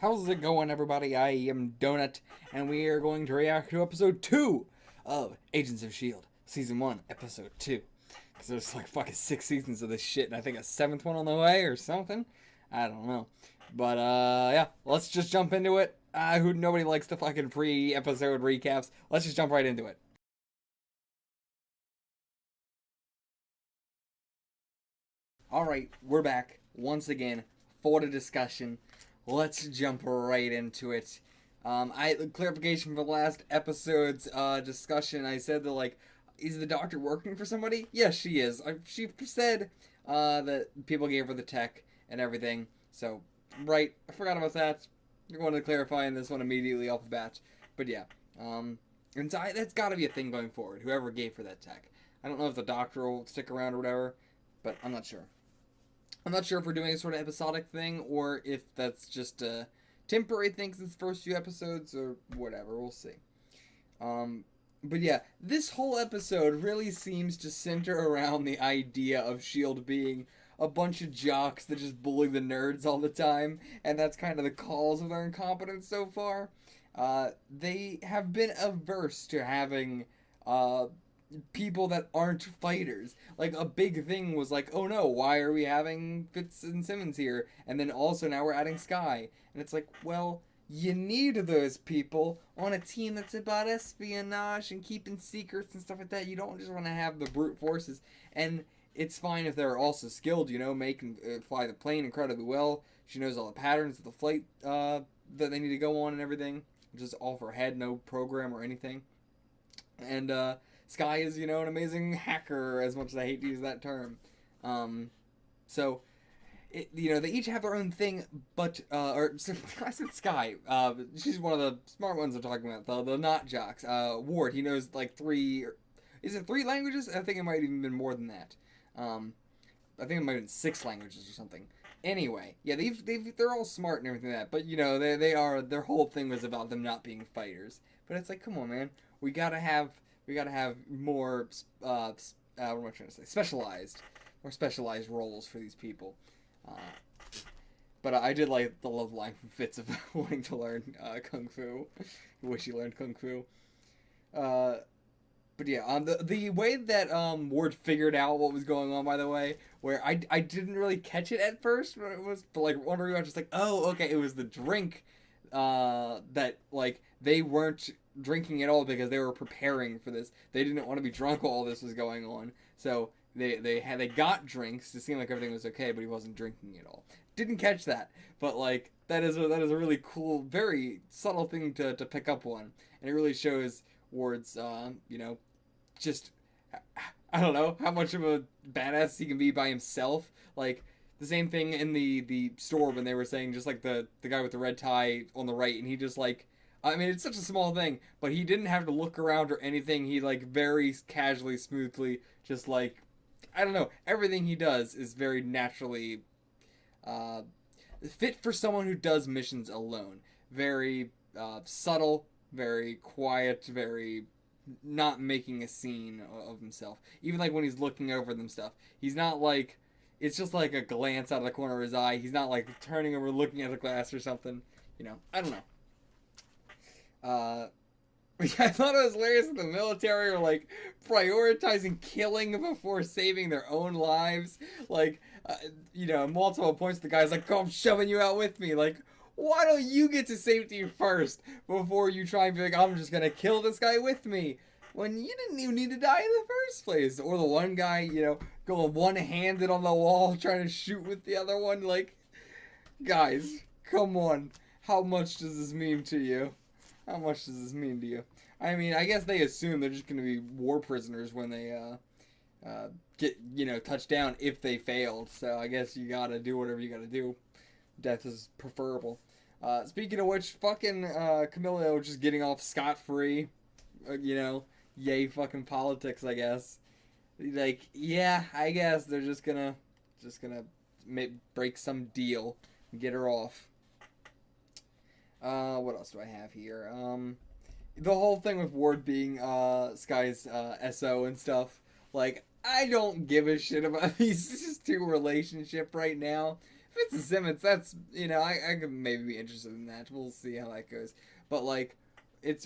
How's it going, everybody? I am Donut, and we are going to react to episode 2 of Agents of S.H.I.E.L.D. Season 1, episode 2. Because there's like fucking 6 seasons of this shit, and I think a 7th one on the way or something. I don't know. But, yeah, let's just jump into it. Nobody likes the fucking pre-episode recaps. Let's just jump right into it. Alright, we're back once again for the discussion. Let's jump right into it. Clarification for the last episode's discussion. I said that, like, is the doctor working for somebody? Yes, she is. She said that people gave her the tech and everything. So, right, I forgot about that. I wanted to clarify this one immediately off the bat. But yeah, and so that's got to be a thing going forward. Whoever gave her that tech. I don't know if the doctor will stick around or whatever, but I'm not sure. I'm not sure if we're doing a sort of episodic thing or if that's just a temporary thing since the first few episodes or whatever. We'll see. But yeah, this whole episode really seems to center around the idea of S.H.I.E.L.D. being a bunch of jocks that just bully the nerds all the time, and that's kind of the cause of their incompetence so far. They have been averse to having people that aren't fighters. Like, a big thing was like, oh no, why are we having Fitz and Simmons here? And then also now we're adding S.H.I.E.L.D. And it's like, well, you need those people on a team that's about espionage and keeping secrets and stuff like that. You don't just want to have the brute forces. And it's fine if they're also skilled, you know, fly the plane incredibly well. She knows all the patterns of the flight that they need to go on and everything. Just all for head, no program or anything. And Sky is, you know, an amazing hacker, as much as I hate to use that term. So, you know, they each have their own thing, but, I said Sky. She's one of the smart ones I'm talking about, the not jocks. Ward, he knows, like, is it 3 languages? I think it might even been more than that. I think it might have been 6 languages or something. Anyway, yeah, they're all smart and everything like that, but, you know, their whole thing was about them not being fighters. But it's like, come on, man, we gotta have more, what am I trying to say? More specialized roles for these people. But I did like the love line from Fitz of wanting to learn kung fu. Wish he learned kung fu. But yeah, the way that Ward figured out what was going on, by the way, where I didn't really catch it at first, but like wondering, I was just like, oh, okay, it was the drink that like they weren't drinking at all because they were preparing for this. They didn't want to be drunk while all this was going on, so they got drinks to seem like everything was okay, but he wasn't drinking at all. Didn't catch that, but like that is a really cool, very subtle thing to pick up on, and it really shows Ward's you know, just I don't know how much of a badass he can be by himself. Like the same thing in the store when they were saying just like the guy with the red tie on the right, and he just like, I mean, it's such a small thing, but he didn't have to look around or anything. He like very casually, smoothly, just like, I don't know, everything he does is very naturally fit for someone who does missions alone. Very subtle, very quiet, very not making a scene of himself. Even like when he's looking over them stuff, he's not like, it's just like a glance out of the corner of his eye. He's not like turning over looking at the glass or something. You know, I don't know. I thought it was hilarious that the military are like prioritizing killing before saving their own lives. Like, you know, multiple points the guy's like, "Oh, I'm shoving you out with me." Like, why don't you get to safety first before you try and be like, "I'm just gonna kill this guy with me," when you didn't even need to die in the first place? Or the one guy, you know, going one-handed on the wall trying to shoot with the other one. Like, guys, come on. How much does this mean to you? How much does this mean to you? I mean, I guess they assume they're just going to be war prisoners when they get, you know, touched down if they failed. So I guess you gotta do whatever you gotta do. Death is preferable. Speaking of which, fucking Camillo just getting off scot-free. You know, yay fucking politics, I guess. Like, yeah, I guess they're just gonna break some deal and get her off. What else do I have here? The whole thing with Ward being Sky's SO and stuff. Like, I don't give a shit about these two relationship right now. Fitz Simmons, that's, I could maybe be interested in that. We'll see how that goes. But, like,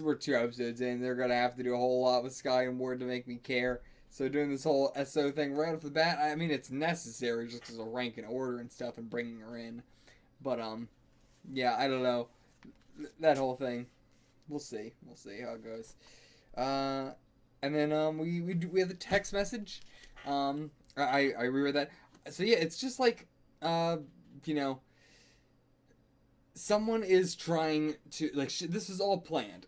we're 2 episodes in. They're going to have to do a whole lot with Sky and Ward to make me care. So doing this whole SO thing right off the bat, I mean, it's necessary just because of rank and order and stuff and bringing her in. But, yeah, I don't know. That whole thing. We'll see. We'll see how it goes. And then, we have the text message. I reread that. So, yeah, it's just like, you know, someone is trying to, like, this is all planned.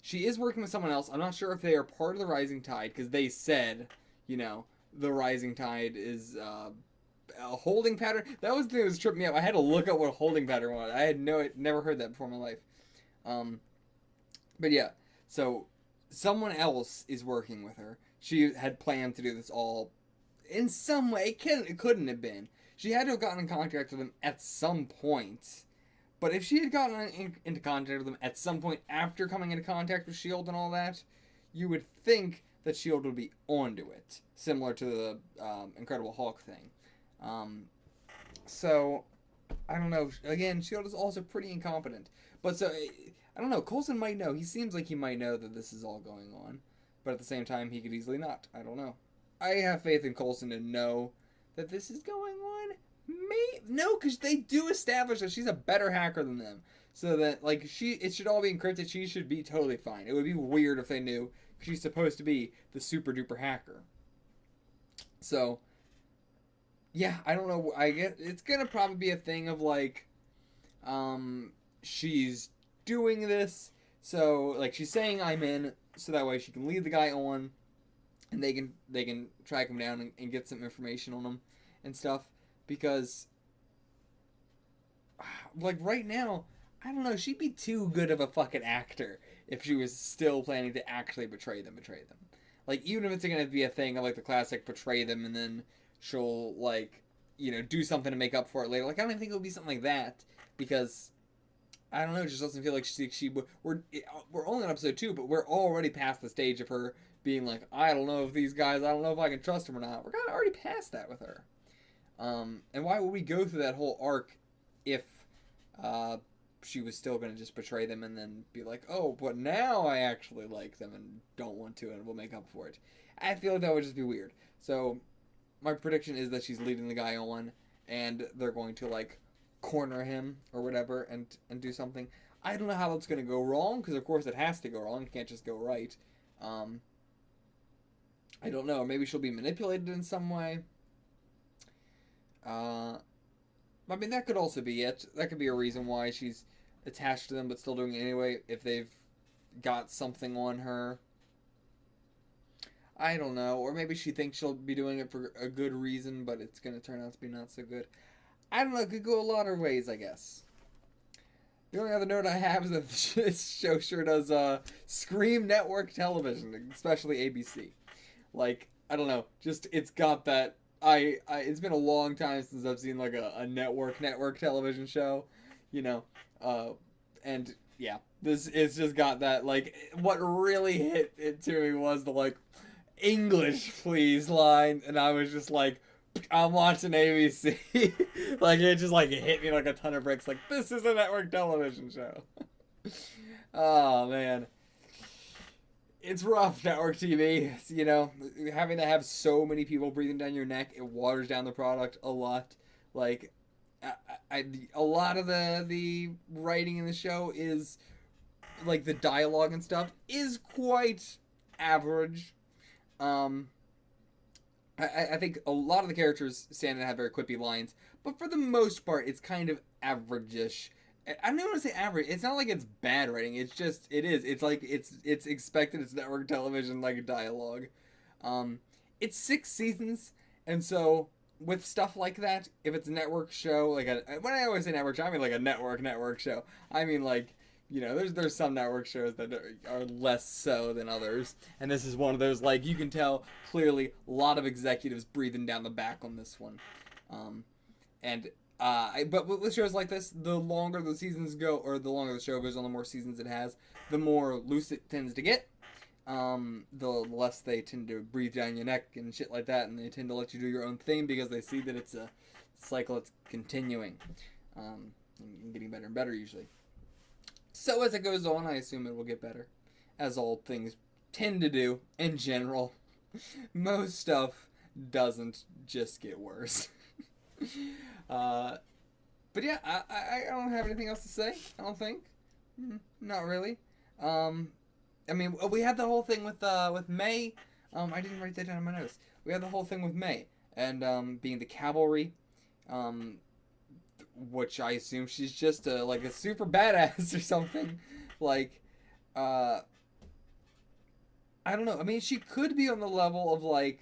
She is working with someone else. I'm not sure if they are part of the Rising Tide, because they said, the Rising Tide is a holding pattern. That was the thing that was tripping me up. I had to look up what a holding pattern was. I had never heard that before in my life. But yeah, so someone else is working with her. She had planned to do this all in some way. It couldn't have been. She had to have gotten in contact with them at some point. But if she had gotten into contact with them at some point after coming into contact with S.H.I.E.L.D. and all that, you would think that S.H.I.E.L.D. would be onto it. Similar to the Incredible Hulk thing. So, I don't know. Again, S.H.I.E.L.D. is also pretty incompetent. But so, I don't know. Coulson might know. He seems like he might know that this is all going on. But at the same time, he could easily not. I don't know. I have faith in Coulson to know that this is going on. No, because they do establish that she's a better hacker than them. So that, like, it should all be encrypted. She should be totally fine. It would be weird if they knew she's supposed to be the super duper hacker. So, yeah, I don't know. I guess it's gonna probably be a thing of, like, she's doing this. So, like, she's saying I'm in, so that way she can lead the guy on, and they can track him down and get some information on him and stuff. Because, like, right now, I don't know, she'd be too good of a fucking actor if she was still planning to actually betray them. Like, even if it's going to be a thing of, like, the classic betray them and then she'll, like, do something to make up for it later. Like, I don't even think it would be something like that. Because, I don't know, it just doesn't feel like we're only on episode 2, but we're already past the stage of her being like, I don't know if I can trust them or not. We're kind of already past that with her. And why would we go through that whole arc if she was still going to just betray them and then be like, oh, but now I actually like them and don't want to and we'll make up for it. I feel like that would just be weird. So my prediction is that she's leading the guy on and they're going to, like, corner him or whatever and do something. I don't know how that's going to go wrong, because of course it has to go wrong. It can't just go right. I don't know. Maybe she'll be manipulated in some way. I mean, that could also be it. That could be a reason why she's attached to them but still doing it anyway, if they've got something on her. I don't know. Or maybe she thinks she'll be doing it for a good reason, but it's going to turn out to be not so good. I don't know. It could go a lot of ways, I guess. The only other note I have is that this show sure does scream network television, especially ABC. Like, I don't know. Just, it's got that... it's been a long time since I've seen, like, a network television show, and yeah, it's just got that, like, what really hit it to me was the, like, English please line, and I was just like, I'm watching ABC. Like, it just, like, it hit me like a ton of bricks, like, this is a network television show. Oh, man. It's rough, network TV, having to have so many people breathing down your neck, it waters down the product a lot. Like, a lot of the writing in the show is, like, the dialogue and stuff is quite average. I think a lot of the characters stand and have very quippy lines, but for the most part, it's kind of average-ish. I don't even want to say average. It's not like it's bad writing. It's just, it is. It's like, it's expected. It's network television, like, dialogue. It's 6 seasons, and so with stuff like that, if it's a network show, like when I always say network show, I mean like a network show. I mean, like, there's some network shows that are less so than others, and this is one of those, like, you can tell clearly a lot of executives breathing down the back on this one. But with shows like this, the longer the seasons go, or the longer the show goes on, the more seasons it has, the more loose it tends to get. The less they tend to breathe down your neck and shit like that, and they tend to let you do your own thing because they see that it's cycle that's continuing, and getting better and better usually. So as it goes on, I assume it will get better, as all things tend to do in general. Most stuff doesn't just get worse. But yeah, I don't have anything else to say. I don't think. Not really. I mean, we had the whole thing with May. I didn't write that down in my notes. We had the whole thing with May and being the cavalry, which I assume she's just like a super badass or something. Like, I don't know. I mean, she could be on the level of like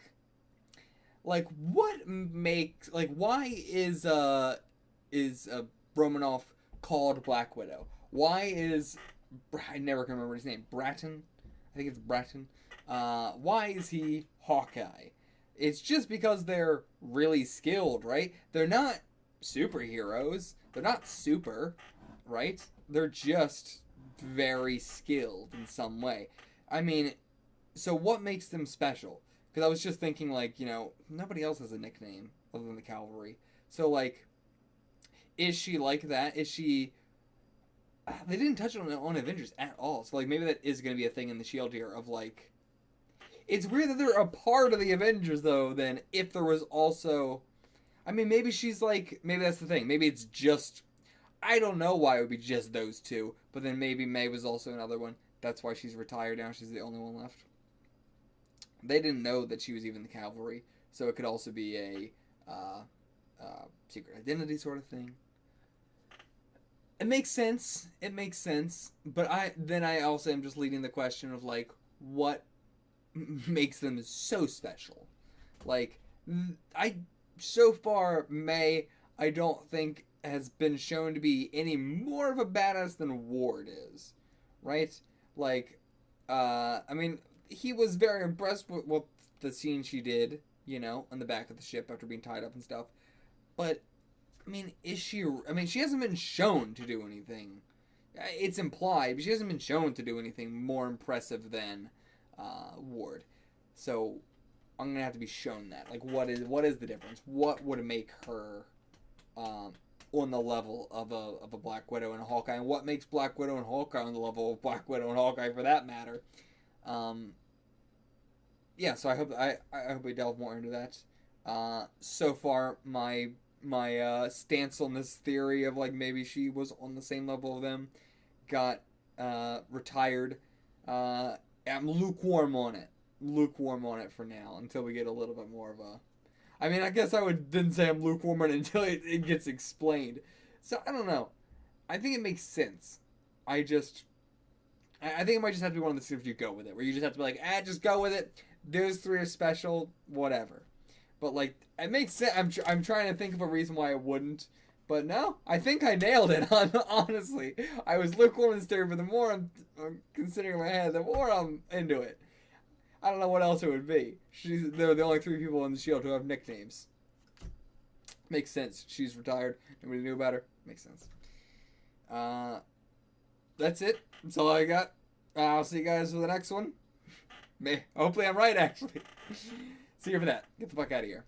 what makes why is Romanoff called Black Widow? Why is I never can remember his name. Bratton? I think it's Bratton. Why is he Hawkeye? It's just because they're really skilled, right? They're not superheroes. They're not super, right? They're just very skilled in some way. I mean, so what makes them special? Because I was just thinking, like, nobody else has a nickname other than the Cavalry. So, like, is she like that? Is she... They didn't touch on Avengers at all. So, like, maybe that is going to be a thing in the S.H.I.E.L.D. here of, like... It's weird that they're a part of the Avengers, though, than if there was also... I mean, maybe she's, like... Maybe that's the thing. Maybe it's just... I don't know why it would be just those two. But then maybe May was also another one. That's why she's retired now. She's the only one left. They didn't know that she was even the Cavalry. So it could also be a secret identity sort of thing. It makes sense. It makes sense. But I also am just leading the question of, like, what makes them so special? Like, so far, May, I don't think has been shown to be any more of a badass than Ward is. Right? Like, I mean, he was very impressed with the scene she did, on the back of the ship after being tied up and stuff. But, I mean, she hasn't been shown to do anything. It's implied, but she hasn't been shown to do anything more impressive than Ward. So, I'm going to have to be shown that. Like, what is the difference? What would make her on the level of a Black Widow and a Hawkeye? And what makes Black Widow and Hawkeye on the level of Black Widow and Hawkeye, for that matter? Yeah, so I hope we delve more into that. So far, my stance on this theory of, like, maybe she was on the same level of them got retired. I'm lukewarm on it. Lukewarm on it for now until we get a little bit more of a... I mean, I guess I didn't say I'm lukewarm on it until it gets explained. So, I don't know. I think it makes sense. I think it might just have to be one of the things you go with it, where you just have to be like, just go with it. Those three are special, whatever. But, like, it makes sense. I'm trying to think of a reason why I wouldn't. But no, I think I nailed it, honestly. I was lukewarm in this theory, but the more I'm considering in my head, the more I'm into it. I don't know what else it would be. They're the only three people in the S.H.I.E.L.D. who have nicknames. Makes sense. She's retired. Nobody knew about her. Makes sense. That's it. That's all I got. I'll see you guys for the next one. Hopefully I'm right, actually. See you for that. Get the fuck out of here.